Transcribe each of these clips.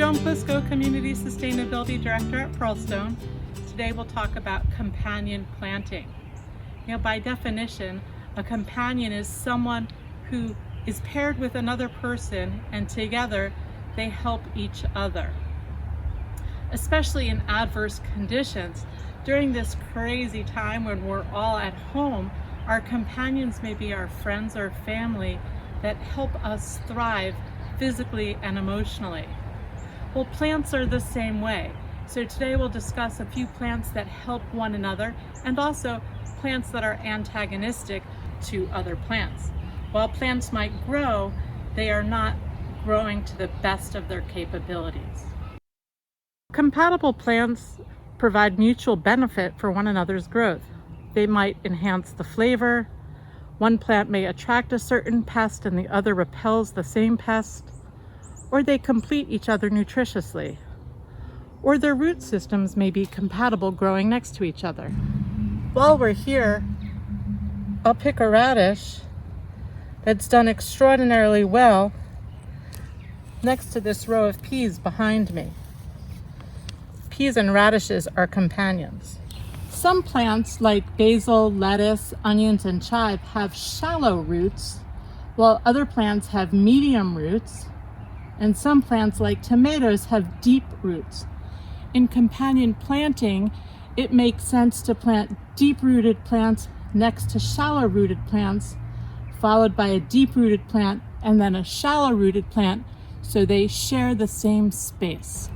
Joan Plisko, Community Sustainability Director at Pearlstone. Today we'll talk about companion planting. By definition, a companion is someone who is paired with another person and together they help each other. Especially in adverse conditions, during this crazy time when we're all at home, our companions may be our friends or family that help us thrive physically and emotionally. Well, plants are the same way. So today we'll discuss a few plants that help one another and also plants that are antagonistic to other plants. While plants might grow, they are not growing to the best of their capabilities. Compatible plants provide mutual benefit for one another's growth. They might enhance the flavor. One plant may attract a certain pest and the other repels the same pest, or they complete each other nutritiously, or their root systems may be compatible growing next to each other. While we're here, I'll pick a radish that's done extraordinarily well next to this row of peas behind me. Peas and radishes are companions. Some plants like basil, lettuce, onions, and chive have shallow roots, while other plants have medium roots, and some plants like tomatoes have deep roots. In companion planting, it makes sense to plant deep-rooted plants next to shallow-rooted plants, followed by a deep-rooted plant and then a shallow-rooted plant, so they share the same space.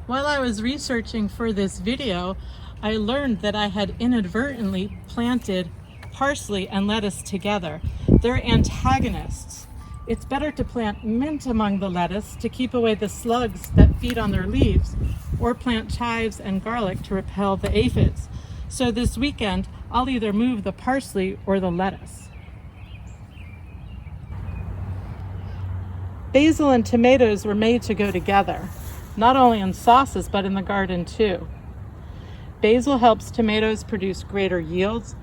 While I was researching for this video, I learned that I had inadvertently planted parsley and lettuce together. They're antagonists. It's better to plant mint among the lettuce to keep away the slugs that feed on their leaves, or plant chives and garlic to repel the aphids. So this weekend, I'll either move the parsley or the lettuce. Basil and tomatoes were made to go together, not only in sauces, but in the garden too. Basil helps tomatoes produce greater yields,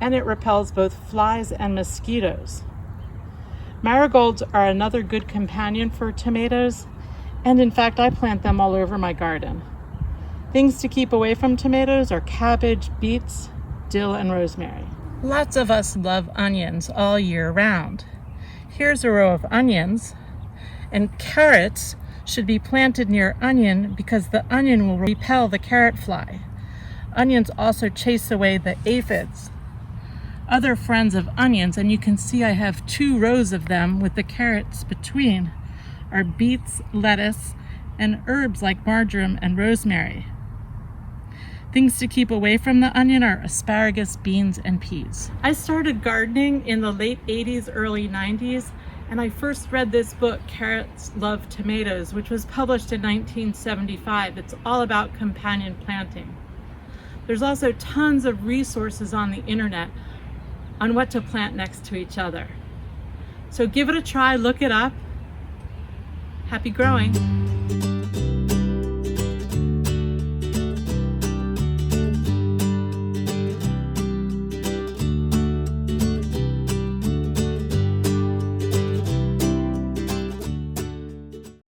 and it repels both flies and mosquitoes. Marigolds are another good companion for tomatoes, and in fact, I plant them all over my garden. Things to keep away from tomatoes are cabbage, beets, dill, and rosemary. Lots of us love onions all year round. Here's a row of onions, and carrots should be planted near onion because the onion will repel the carrot fly. Onions also chase away the aphids. Other friends of onions, and you can see I have 2 rows of them with the carrots between, are beets, lettuce, and herbs like marjoram and rosemary. Things to keep away from the onion are asparagus, beans, and peas. I started gardening in the late 80s, early 90s, and I first read this book, Carrots Love Tomatoes, which was published in 1975. It's all about companion planting. There's also tons of resources on the internet on what to plant next to each other. So give it a try, look it up. Happy growing.